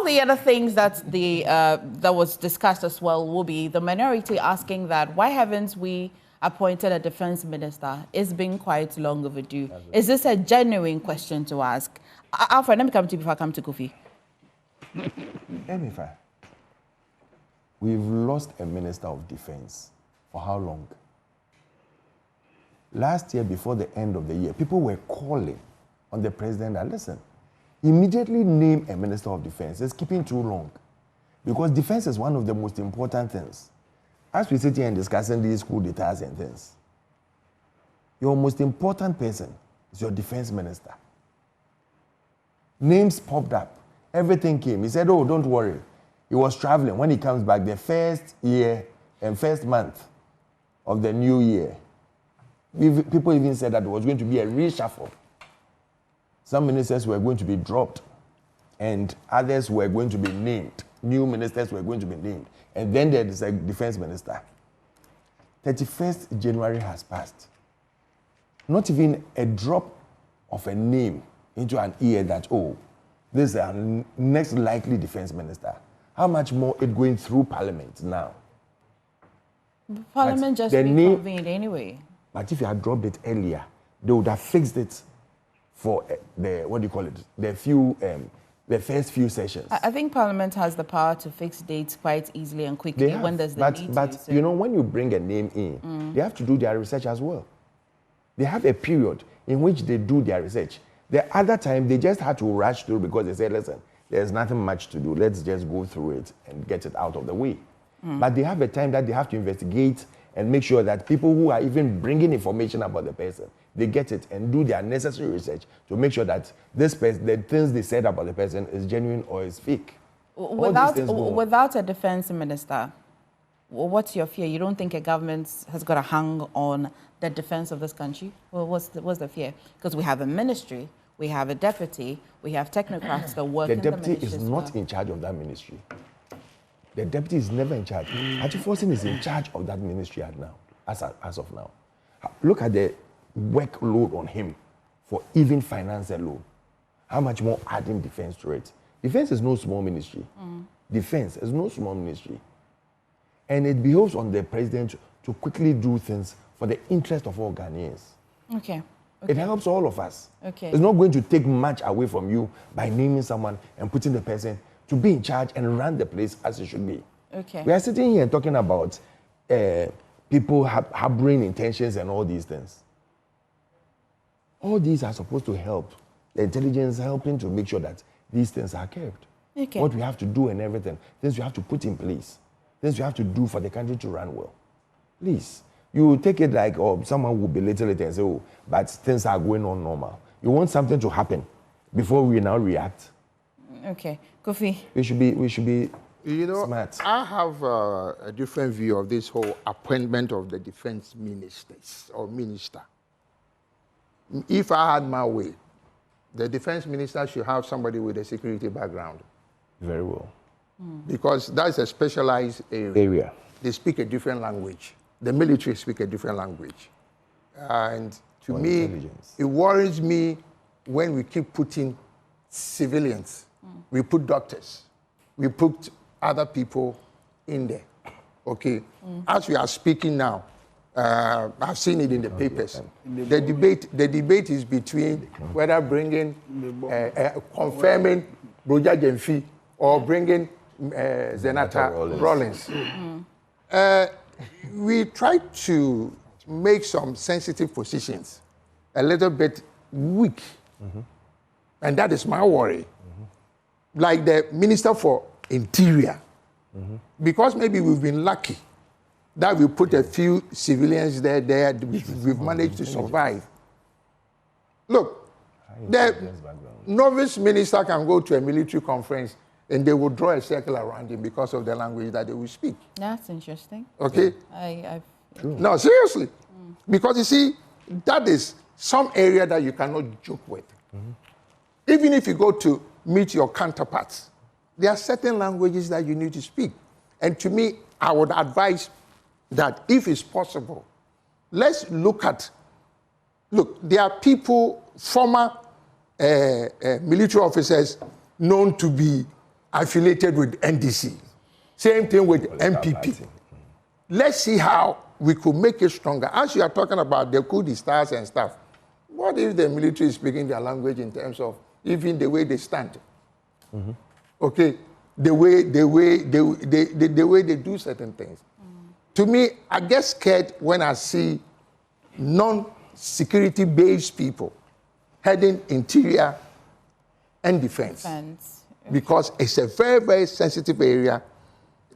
the other things that that was discussed as well will be the minority asking that why haven't we appointed a defense minister? It's been quite long overdue. Is this a genuine question to ask? Alfred, let me come to you before I come to Kofi. Emifa, we've lost a minister of defense. For how long? Last year, before the end of the year, people were calling on the president that, listen, immediately name a minister of defense. It's keeping too long. Because defense is one of the most important things. As we sit here and discussing these coup d'etats and things, your most important person is your defense minister. Names popped up. Everything came. He said, oh, don't worry. He was traveling. When he comes back, the first year and first month of the new year, people even said that there was going to be a reshuffle. Some ministers were going to be dropped, and others were going to be named. New ministers were going to be named. And then there is a defense minister. 31st January has passed. Not even a drop of a name into an ear that, oh, this is our next likely defense minister. How much more it going through Parliament now? Parliament just reconvened anyway. But if you had dropped it earlier, they would have fixed it for the, what do you call it, the first few sessions. I think Parliament has the power to fix dates quite easily and quickly when there's the need But to. So. you know, when you bring a name in, they have to do their research as well. They have a period in which they do their research. The other time, they just had to rush through because they said, listen, there's nothing much to do. Let's just go through it and get it out of the way. But they have a time that they have to investigate and make sure that people who are even bringing information about the person, they get it and do their necessary research to make sure that this person, the things they said about the person is genuine or is fake. Without a defense minister, what's your fear? You don't think a government has got to hang on the defense of this country? Well, what's the fear? Because we have a ministry, we have a deputy, we have technocrats that work in the ministry. The deputy is not in charge of that ministry. The deputy is never in charge. Ati Forson is in charge of that ministry now, as of now. Look at the workload on him for even finance alone. How much more adding defense to it? Defense is no small ministry. Defense is no small ministry. And it behoves on the president to quickly do things for the interest of all Ghanaians. Okay. It helps all of us. Okay. It's not going to take much away from you by naming someone and putting the person to be in charge and run the place as it should be. Okay. We are sitting here talking about people harboring intentions and all these things. All these are supposed to help. The intelligence helping to make sure that these things are kept. Okay. What we have to do and everything, things we have to put in place, things we have to do for the country to run well. Please, you take it like, oh, someone will belittle it and say, oh, but things are going on normal. You want something to happen before we now react. Okay. Kofi. We should be smart. I have a different view of this whole appointment of the defense ministers or minister. If I had my way, the defense minister should have somebody with a security background. Very well. Because that's a specialized area. They speak a different language. The military speak a different language. And to me, it worries me when we keep putting civilians. We put doctors. We put other people in there. Okay? As we are speaking now, I've seen it in the papers. The debate is between whether bringing, confirming Broja Gemfi or bringing Zenata Rollins. We try to make some sensitive positions a little bit weak. And that is my worry. Like the Minister for Interior. Because maybe we've been lucky that we put a few civilians there, we've managed to survive. Look, the novice minister can go to a military conference and they will draw a circle around him because of the language that they will speak. That's interesting. Okay? True. No, seriously. Because you see, that is some area that you cannot joke with. Even if you go to meet your counterparts, there are certain languages that you need to speak. And to me, I would advise that if it's possible, let's look, there are people, former military officers known to be affiliated with NDC. Same thing with MPP. Party. Let's see how we could make it stronger. As you are talking about the coup d'etats and stuff, what if the military is speaking their language in terms of even the way they stand? Mm-hmm. Okay, the way they do certain things. To me, I get scared when I see non-security based people heading interior and defense. Because it's a very, very sensitive area.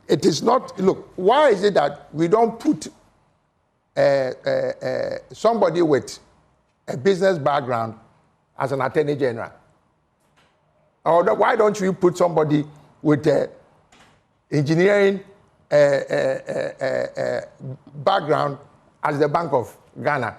It is not, look, why is it that we don't put somebody with a business background as an attorney general? Or why don't you put somebody with engineering background as the Bank of Ghana?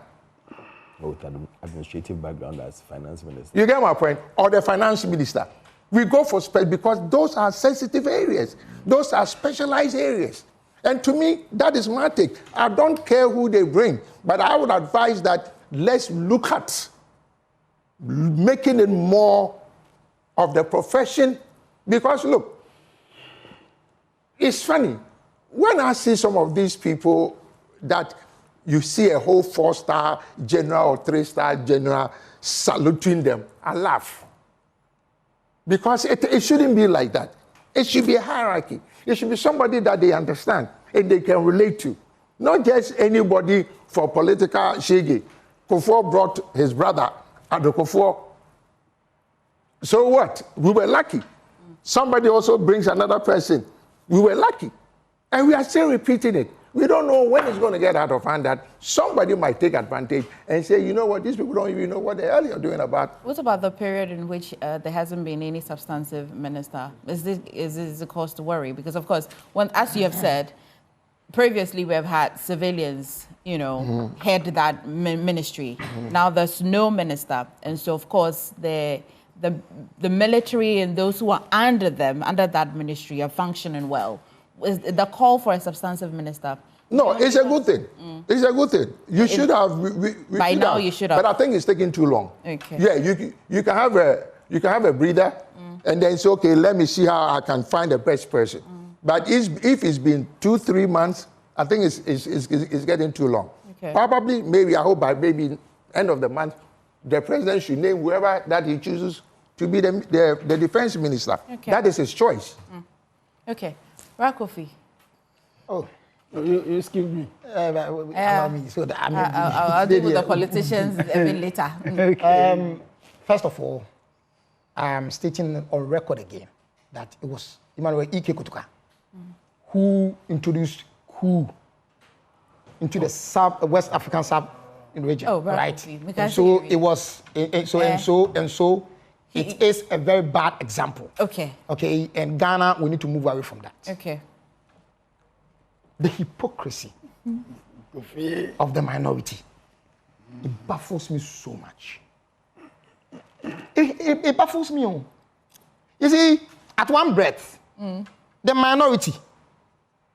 With an administrative background as finance minister. You get my point? Or the finance minister. We go for because those are sensitive areas. Those are specialized areas. And to me, that is my take. I don't care who they bring, but I would advise that let's look at making it more of the profession. Because look, it's funny. When I see some of these people that you see a whole 4-star general or 3-star general saluting them, I laugh. Because it shouldn't be like that. It should be a hierarchy. It should be somebody that they understand and they can relate to. Not just anybody for political shege. Kofi brought his brother, and Kofi. So what? We were lucky. Somebody also brings another person. We were lucky. And we are still repeating it. We don't know when it's going to get out of hand that somebody might take advantage and say, you know what, these people don't even know what the hell you're doing about. What about the period in which there hasn't been any substantive minister? Is this a cause to worry? Because, of course, as you have said, previously we have had civilians, head that ministry. Now there's no minister. And so, of course, the military and those who are under them, under that ministry, are functioning well. Is the call for a substantive minister? No, it's a good thing. It's a good thing. You should have. By now, you should have. But I think it's taking too long. Okay. Yeah, you can have a breather, and then say, okay, let me see how I can find the best person. But if it's been 2-3 months, I think it's getting too long. Okay. Probably, maybe I hope by maybe end of the month, the president should name whoever that he chooses to be the defense minister. Okay. That is his choice. Okay. Kofi. Oh, you excuse me. Allow me so that I'll deal with the politicians a bit later. Okay. First of all, I'm stating on record again that it was Emmanuel Ike Kotuka who introduced coup into the West African sub-region. Oh, right. And so it was, and so it is a very bad example. Okay. Okay, and Ghana, we need to move away from that. Okay. The hypocrisy of the minority, it baffles me so much. It baffles me. You see, at one breath, the minority,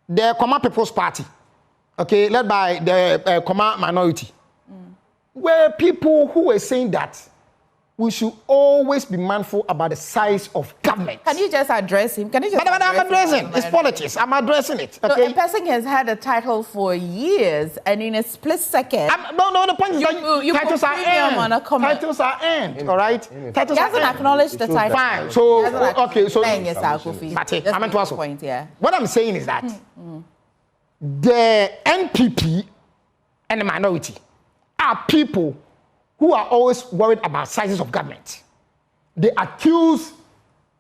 the Koma People's Party, okay, led by the Koma minority, were people who were saying that we should always be mindful about the size of government. Can you just address him? But I'm addressing. It's politics. I'm addressing it. Okay? So a person has had a title for years, and in a split second... No, the point is that titles are earned. Titles are earned, all right? Titles he hasn't acknowledged the title. Fine. So, okay, so... I'm at the point, yeah. What I'm saying is that the NPP and the minority are people who are always worried about sizes of government. They accuse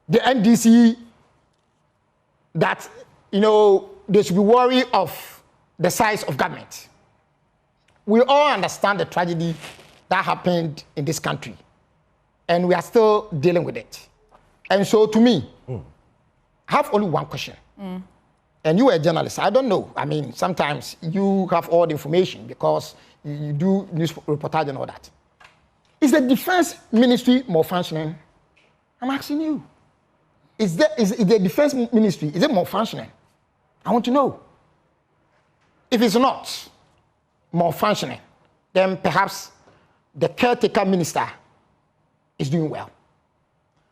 the NDC that, they should be worried of the size of government. We all understand the tragedy that happened in this country, and we are still dealing with it. And so to me, I have only one question. And you are a journalist. I don't know. I mean, sometimes you have all the information because you do news reportage and all that. Is the defense ministry more functioning? I'm asking you. Is the defense ministry, is it more functioning? I want to know. If it's not more functioning, then perhaps the caretaker minister is doing well.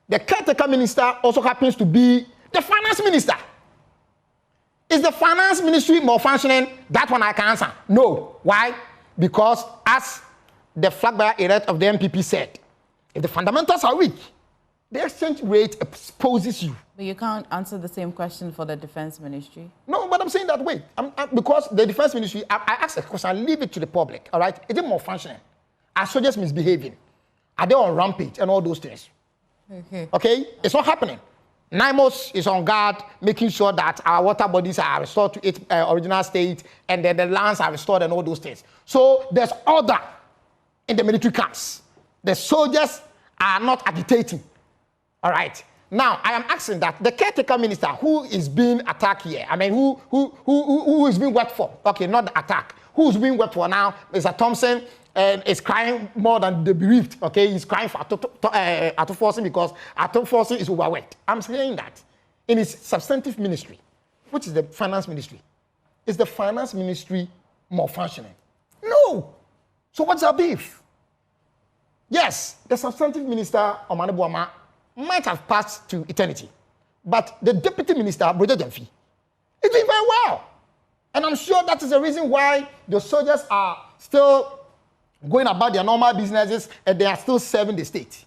The caretaker minister also happens to be The finance minister. Is the finance ministry malfunctioning? That one I can answer. No. Why? Because as the flag bearer elect of the MPP said, if the fundamentals are weak, the exchange rate exposes you. But you can't answer the same question for the defense ministry. No, but I'm saying that, wait. Because the defense ministry, I asked a question, I leave it to the public, all right? Is it malfunctioning? Are soldiers misbehaving? Are they on rampage and all those things? Okay? It's not happening. NIMOS is on guard, making sure that our water bodies are restored to its original state, and then the lands are restored and all those things. So there's order in the military camps. The soldiers are not agitating. All right. Now, I am asking that the caretaker minister who is being attacked here, I mean, who is being worked for? Okay, not the attack. Who's being worked for now? Mr. Thompson is crying more than the bereaved. Okay, he's crying for Atto-Forson because Atto-Forson is overworked. I'm saying that in his substantive ministry, which is the finance ministry, is the finance ministry malfunctioning? No. So what's our beef? Yes, the substantive minister, Omane Boama, might have passed to eternity. But the deputy minister, Broja Jamfi, is doing very well. And I'm sure that is the reason why the soldiers are still going about their normal businesses and they are still serving the state.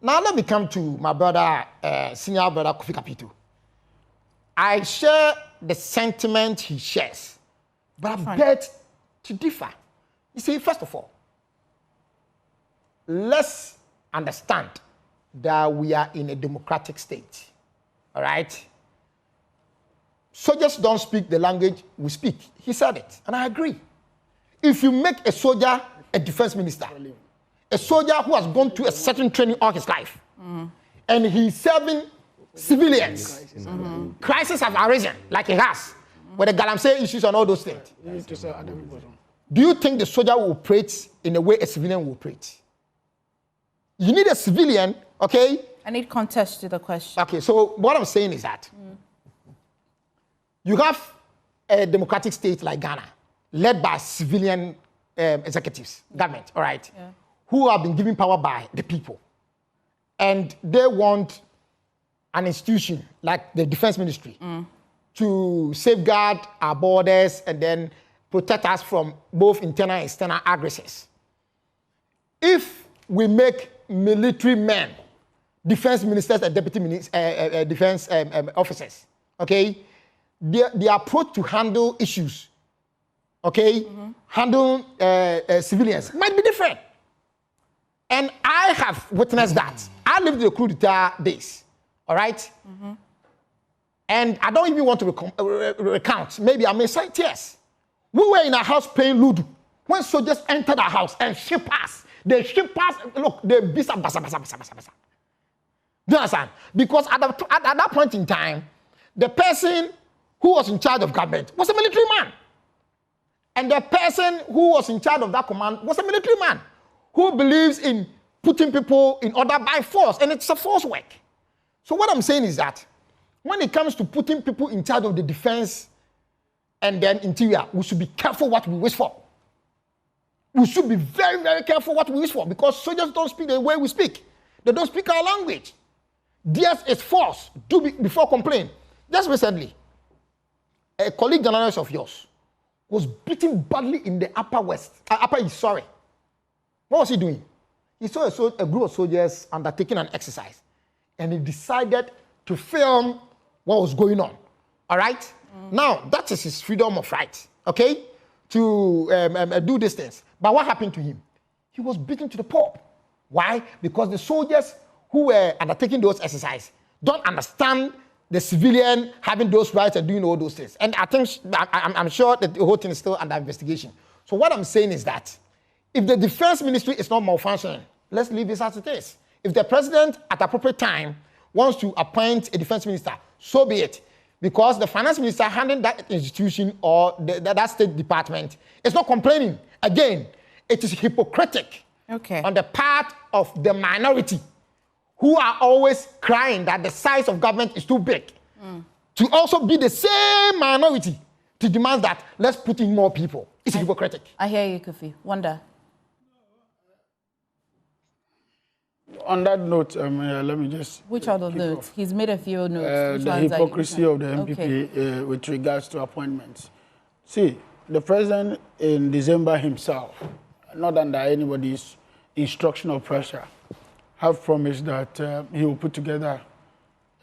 Now let me come to my brother, senior brother Kofi Capito. I share the sentiment he shares, but I beg to differ. You see, first of all, let's understand that we are in a democratic state, all right? Soldiers don't speak the language we speak. He said it, and I agree. If you make a soldier a defense minister, a soldier who has gone through a certain training all his life, and he's serving civilians, crises have arisen, like it has, with the Galamsey issues and all those things. Do you think the soldier will operate in the way a civilian will operate? You need a civilian, okay? I need context to the question. Okay, so what I'm saying is that you have a democratic state like Ghana, led by civilian executives, government, all right, who have been given power by the people. And they want an institution like the defense ministry to safeguard our borders and then protect us from both internal and external aggressors. If we make military men defense ministers and deputy defense officers, okay, the approach to handle issues, okay, handle civilians might be different. And I have witnessed that. I lived the coup d'etat days, all right? And I don't even want to recount. Maybe I may cite tears. We were in our house playing Ludo when soldiers entered our house and shipped us. They ship us, look, they basa, basa, basa, basa, basa, basa. Do you understand? Because at that point in time, the person who was in charge of government was a military man. And the person who was in charge of that command was a military man who believes in putting people in order by force, and it's a force work. So what I'm saying is that when it comes to putting people in charge of the defense and then interior, we should be careful what we wish for. We should be very, very careful what we wish for because soldiers don't speak the way we speak. They don't speak our language. Theirs is force. Do before complain. Just recently, a colleague journalist of yours was beaten badly in the Upper East. Sorry. What was he doing? He saw a group of soldiers undertaking an exercise, and he decided to film what was going on. All right? Now, that is his freedom of right, okay, to do these things. But what happened to him? He was beaten to the pulp. Why? Because the soldiers who were undertaking those exercises don't understand the civilian having those rights and doing all those things. And I think, I'm sure that the whole thing is still under investigation. So what I'm saying is that if the defense ministry is not malfunctioning, let's leave this as it is. If the president at appropriate time wants to appoint a defense minister, so be it. Because the finance minister handling that institution or that state department is not complaining. Again, it is hypocritic on the part of the minority who are always crying that the size of government is too big. To also be the same minority to demand that let's put in more people. It's hypocritic. I hear you, Kofi. Wonder. on that note, let me just... Which are the notes? He's made a few notes. The hypocrisy of the MPP with regards to appointments. See, the president in December himself, not under anybody's instruction or pressure, have promised that he will put together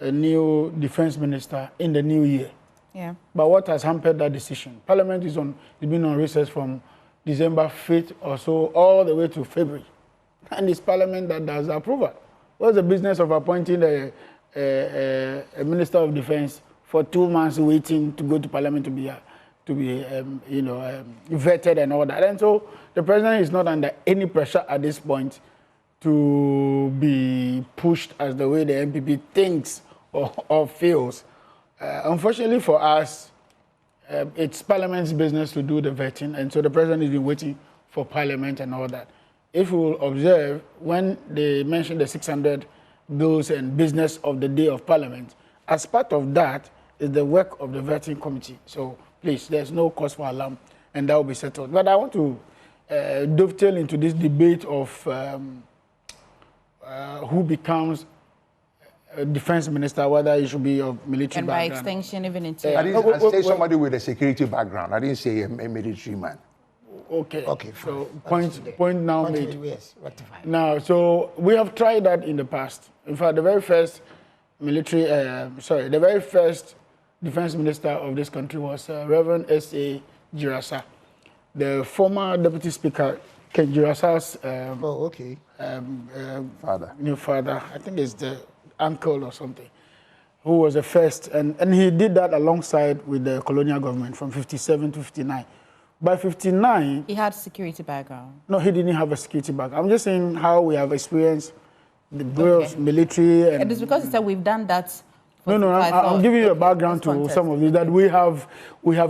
a new defense minister in the new year. Yeah. But what has hampered that decision? Parliament is been on recess from December 5th or so all the way to February. And it's Parliament that does approval. What's the business of appointing a Minister of Defense for 2 months waiting to go to Parliament to be vetted and all that? And so the president is not under any pressure at this point to be pushed as the way the MPP thinks or feels. Unfortunately for us, it's Parliament's business to do the vetting, and so the president has been waiting for Parliament and all that. If we will observe, when they mention the 600 bills and business of the day of Parliament, as part of that is the work of the vetting committee. So please, there's no cause for alarm, and that will be settled. But I want to dovetail into this debate of who becomes a defense minister, whether he should be of military and background. by extension, even into... I didn't say somebody with a security background. I didn't say a military man. Okay. Okay. So point now made. Yes, rectified. Now, so we have tried that in the past. In fact, the very first the very first defense minister of this country was Reverend S.A. Jirasa. The former deputy speaker, Ken Jirasa's new father, I think it's the uncle or something, who was the first, and he did that alongside with the colonial government from 57 to 59. By 59... He had security background. No, he didn't have a security background. I'm just saying how we have experienced the girls, military... And it's because he said we've done that... No, I'm giving you a background to some of these, that we have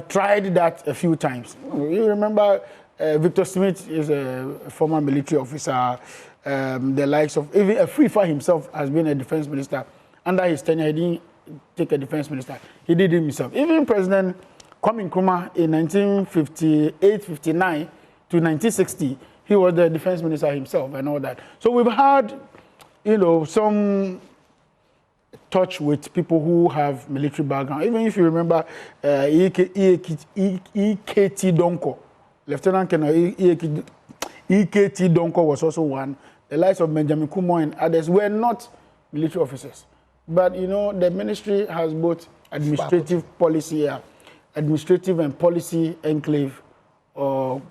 tried that a few times. You remember Victor Smith is a former military officer, the likes of... Even Afrifa himself has been a defense minister. Under his tenure, he didn't take a defense minister. He did it himself. Even President Kwame Nkrumah in 1958-59 to 1960, he was the defense minister himself and all that. So we've had, some touch with people who have military background. Even if you remember E.K.T. Donko, Lieutenant Colonel E.K.T. Donko was also one. The likes of Benjamin Kumo and others were not military officers. But, the ministry has both administrative policy, administrative and policy enclave or,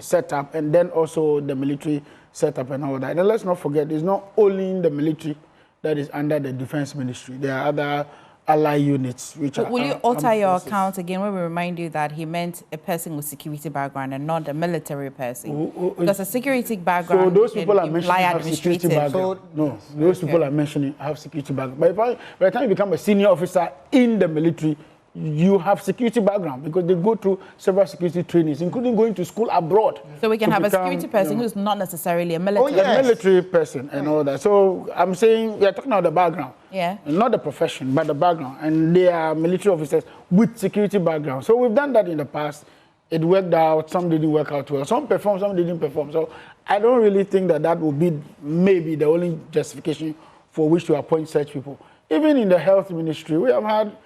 setup, and then also the military setup and all that. And let's not forget, it's not only in the military that is under the defense ministry. There are other allied units which are... Will you alter your account again when we remind you that he meant a person with security background and not a military person? Because a security background... So those people are mentioning have security background. No, those people are mentioning have security background. But by the time you become a senior officer in the military, you have security background because they go through several security trainings, including going to school abroad. So we can have a security person who's not necessarily a military. A military person and all that. So I'm saying we are talking about the background. Yeah. Not the profession, but the background. And they are military officers with security background. So we've done that in the past. It worked out. Some didn't work out well. Some performed, some didn't perform. So I don't really think that would be maybe the only justification for which to appoint such people. Even in the health ministry, we have had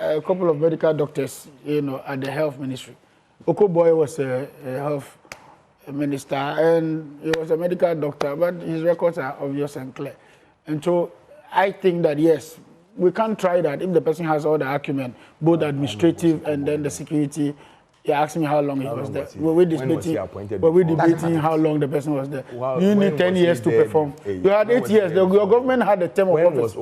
a couple of medical doctors, at the health ministry. Okoboy was a health minister, and he was a medical doctor, but his records are obvious and clear. And so I think that, yes, we can try that if the person has all the acumen, both administrative and then the security. He asked me how long he was there. Were we debating how long the person was there? You need 10 years to perform. You had 8 years. Your government had a term of office.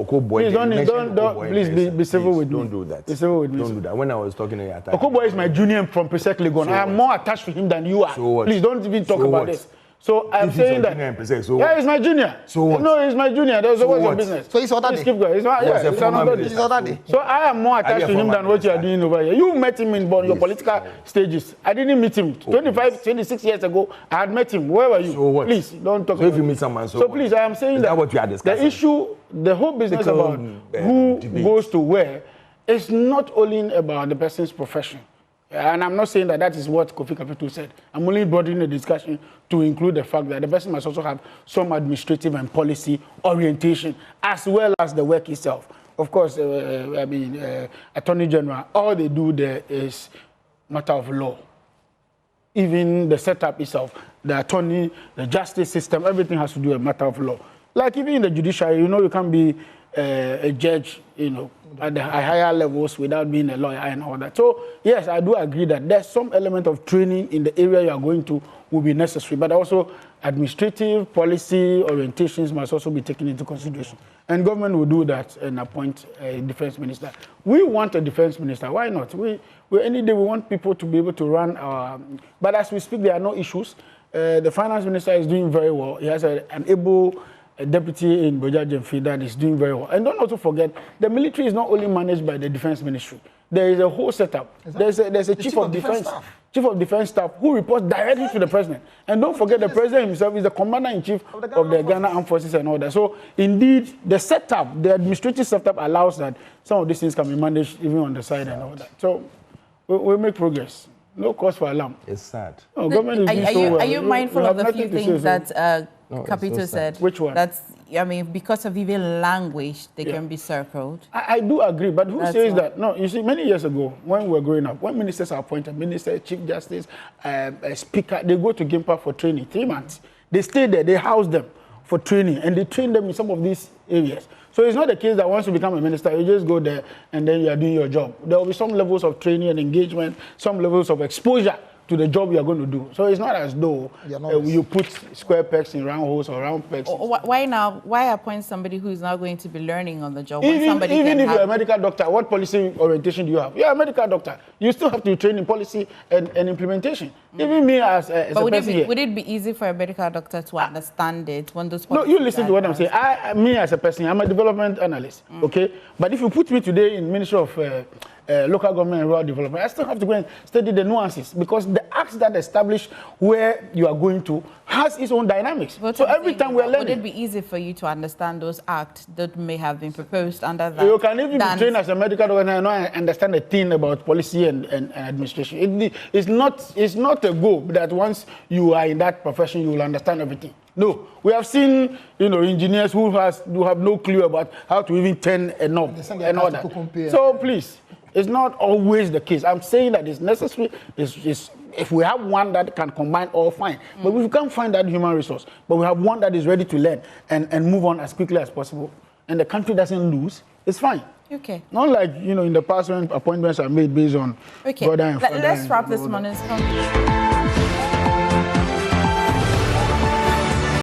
Please be civil with me. Don't do that. Be civil with me. Don't do that. When I was talking to you, Okoboy is my junior from Presec Legon. I am more attached to him than you are. So please don't even talk about this. So I'm saying that. He's my junior. So what? No, he's my junior. There's always a business. So he's other day. So I am more attached to him than what you are doing over here. You met him in your political stages. I didn't meet him. 26 years ago, I had met him. Where were you? So what? Please, don't talk so about if you meet someone, so please, I am saying that what you are discussing? the issue, the whole business about who goes to where is not only about the person's profession. And I'm not saying that that is what Kofi Capito said. I'm only broadening the discussion to include the fact that the person must also have some administrative and policy orientation, as well as the work itself. Of course, Attorney General, all they do there is matter of law. Even the setup itself, the attorney, the justice system, everything has to do a matter of law. Like even in the judiciary, you can't be a judge, at the higher levels without being a lawyer and all that. So, yes, I do agree that there's some element of training in the area you are going to will be necessary, but also administrative policy orientations must also be taken into consideration. And government will do that and appoint a defense minister. We want a defense minister. Why not? Any day we want people to be able to run our... But as we speak, there are no issues. The finance minister is doing very well. He has an able... A deputy in Boja Jemfi that is doing very well. And don't also forget, the military is not only managed by the defense ministry. There is a whole setup. Exactly. There's a chief of defense staff who reports directly to the president. And don't forget, the president himself is the commander-in-chief of the Ghana Armed Forces and all that. So, indeed, the setup, the administrative setup allows that some of these things can be managed even on the side and all that. So, we'll make progress. No cause for alarm. It's sad. No, government is doing so well. Are you mindful of the few things that Capito said? Which one? That's, because of even language, they can be circled. I do agree, but who says that? No, you see, many years ago, when we were growing up, when ministers are appointed, minister, chief justice, a speaker, they go to Gimpa for training, 3 months. They stay there, they house them for training, and they train them in some of these areas. So it's not the case that once you become a minister, you just go there and then you are doing your job. There will be some levels of training and engagement, some levels of exposure to the job you are going to do. So it's not as though you put square pegs in round holes or round pegs. Why now? Why appoint somebody who is now going to be learning on the job? Even if you're a medical doctor, what policy orientation do you have? You're a medical doctor. You still have to train in policy and implementation. Even me as a person here. Would it be easy for a medical doctor to understand it when those policies... No, you listen to what I'm saying. Me as a person, I'm a development analyst, okay? But if you put me today in Ministry of... local government and rural development, I still have to go and study the nuances because the acts that establish where you are going to has its own dynamics. So every time we're learning... Would it be easy for you to understand those acts that may have been proposed under that? You can even be trained as a medical doctor and not understand a thing about policy and administration. It's not a goal that once you are in that profession, you will understand everything. No, we have seen, engineers who have no clue about how to even turn a knob and all that. So please, it's not always the case. I'm saying that it's necessary. If we have one that can combine all, fine. But if we can't find that human resource, but we have one that is ready to learn and move on as quickly as possible, and the country doesn't lose, it's fine. Okay. Not like, in the past when appointments are made based on brother and father. Let's wrap this morning's conversation.